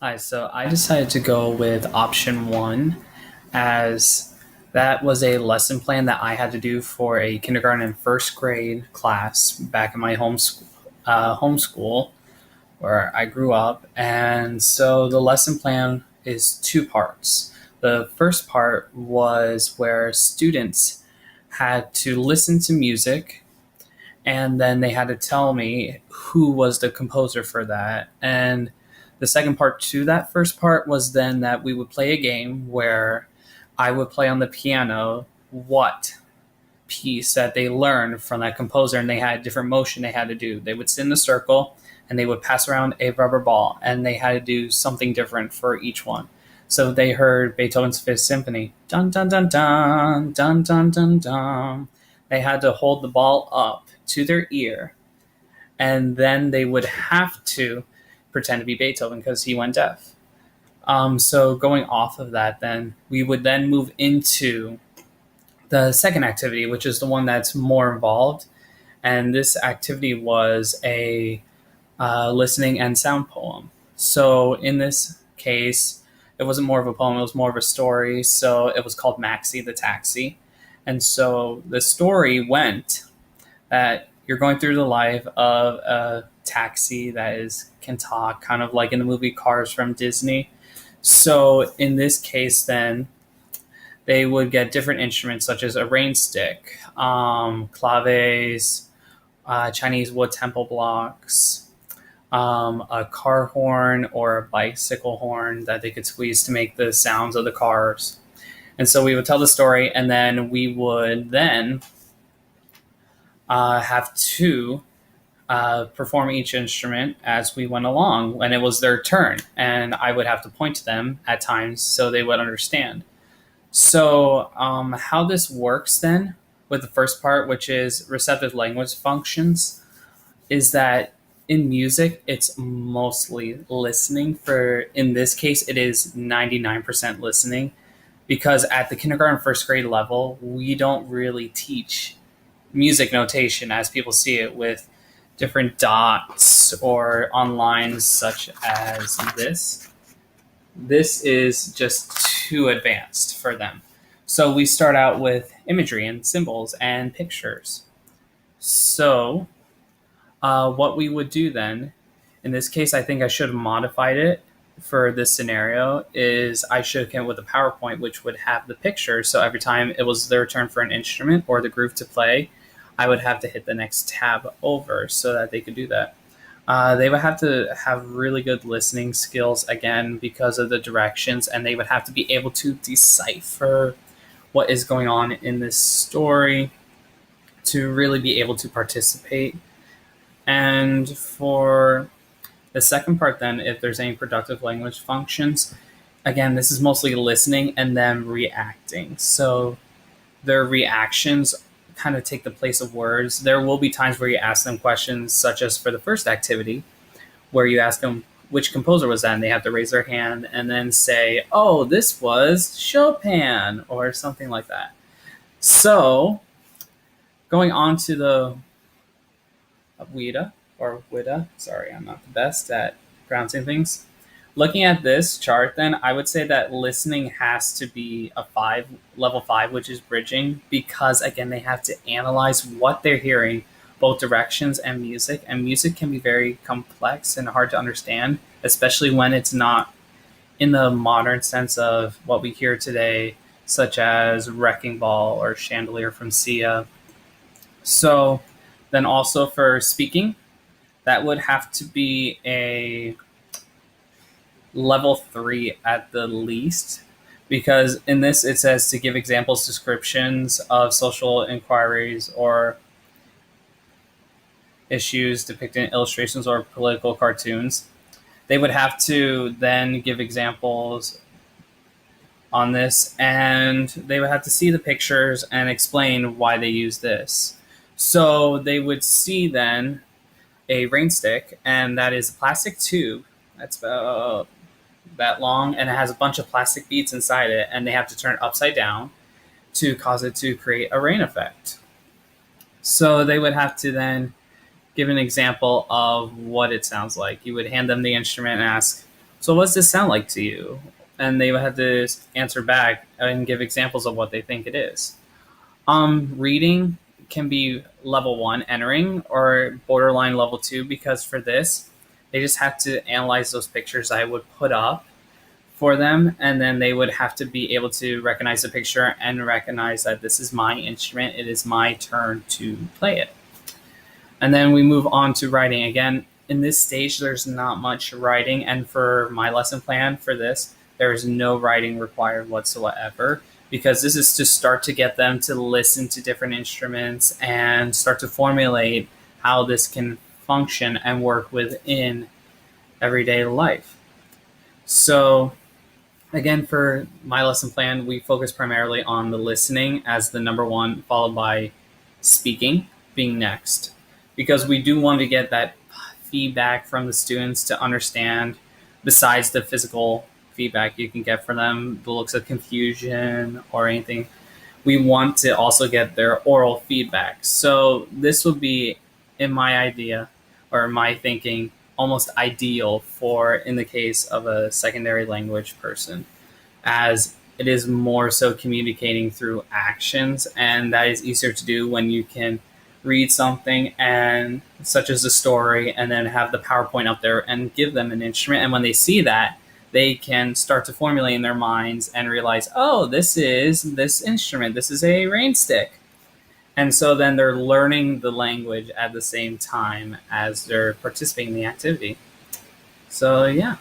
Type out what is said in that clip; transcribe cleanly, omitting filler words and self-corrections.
Hi, so I decided to go with option one as that was a lesson plan that I had to do for a kindergarten and first grade class back in my homeschool where I grew up. And so the lesson plan is two parts. The first part was where students had to listen to music and then they had to tell me who was the composer for that. And the second part to that first part was then that we would play a game where I would play on the piano what piece that they learned from that composer, and they had different motion they had to do. They would sit in a circle and they would pass around a rubber ball, and they had to do something different for each one. So they heard Beethoven's Fifth Symphony, dun dun dun dun dun dun dun dun. They had to hold the ball up to their ear, and then they would have to pretend to be Beethoven because he went deaf. So going off of that, then we would then move into the second activity, which is the one that's more involved. And this activity was a listening and sound poem. So in this case, it wasn't more of a poem, it was more of a story. So it was called Maxie the Taxi. And so the story went that you're going through the life of a taxi that is can talk, kind of like in the movie Cars from Disney. So in this case, then they would get different instruments such as a rain stick, claves, Chinese wood temple blocks, a car horn or a bicycle horn that they could squeeze to make the sounds of the cars. And so we would tell the story, and then we would then have to perform each instrument as we went along when it was their turn. And I would have to point to them at times so they would understand. So, how this works then with the first part, which is receptive language functions, is that in music, it's mostly listening. For in this case, it is 99% listening because at the kindergarten, first grade level, we don't really teach music notation as people see it with different dots or on lines such as this. This is just too advanced for them. So we start out with imagery and symbols and pictures. So what we would do then, in this case, I think I should have modified it for this scenario, is I should have come with a PowerPoint which would have the picture. So every time it was their turn for an instrument or the group to play, I would have to hit the next tab over so that they could do that. They would have to have really good listening skills again because of the directions, and they would have to be able to decipher what is going on in this story to really be able to participate. And for the second part, then, if there's any productive language functions, again, this is mostly listening and them reacting. So their reactions kind of take the place of words. There will be times where you ask them questions, such as for the first activity, where you ask them which composer was that, and they have to raise their hand and then say, "Oh, this was Chopin," or something like that. So, going on to the Wida or Wida. Sorry, I'm not the best at pronouncing things. Looking at this chart, then I would say that listening has to be a five, level five, which is bridging, because again, they have to analyze what they're hearing, both directions and music can be very complex and hard to understand, especially when it's not in the modern sense of what we hear today, such as Wrecking Ball or Chandelier from Sia. So, then also for speaking, that would have to be a level three at the least, because in this it says to give examples, descriptions of social inquiries or issues depicted in illustrations or political cartoons. They would have to then give examples on this, and they would have to see the pictures and explain why they use this. So they would see then a rain stick, and that is a plastic tube that's about that long, and it has a bunch of plastic beads inside it, and they have to turn it upside down to cause it to create a rain effect. So they would have to then give an example of what it sounds like. You would hand them the instrument and ask So what does this sound like to you? And they would have to answer back and give examples of what they think it is. Reading can be level one, entering, or borderline level two, because for this, they just have to analyze those pictures I would put up for them, and then they would have to be able to recognize the picture and recognize that this is my instrument. It is my turn to play it. And then we move on to writing. Again, in this stage, there's not much writing. And for my lesson plan for this, there is no writing required whatsoever, because this is to start to get them to listen to different instruments and start to formulate how this can function and work within everyday life. So, again, for my lesson plan, we focus primarily on the listening as the number one, followed by speaking being next, because we do want to get that feedback from the students to understand, besides the physical feedback you can get from them, the looks of confusion or anything. We want to also get their oral feedback. So this would be, in my idea or my thinking, almost ideal for in the case of a secondary language person, as it is more so communicating through actions, and that is easier to do when you can read something and such as a story, and then have the PowerPoint up there and give them an instrument, and when they see that, they can start to formulate in their minds and realize, oh, this is this instrument, this is a rain stick. And so then they're learning the language at the same time as they're participating in the activity. So yeah.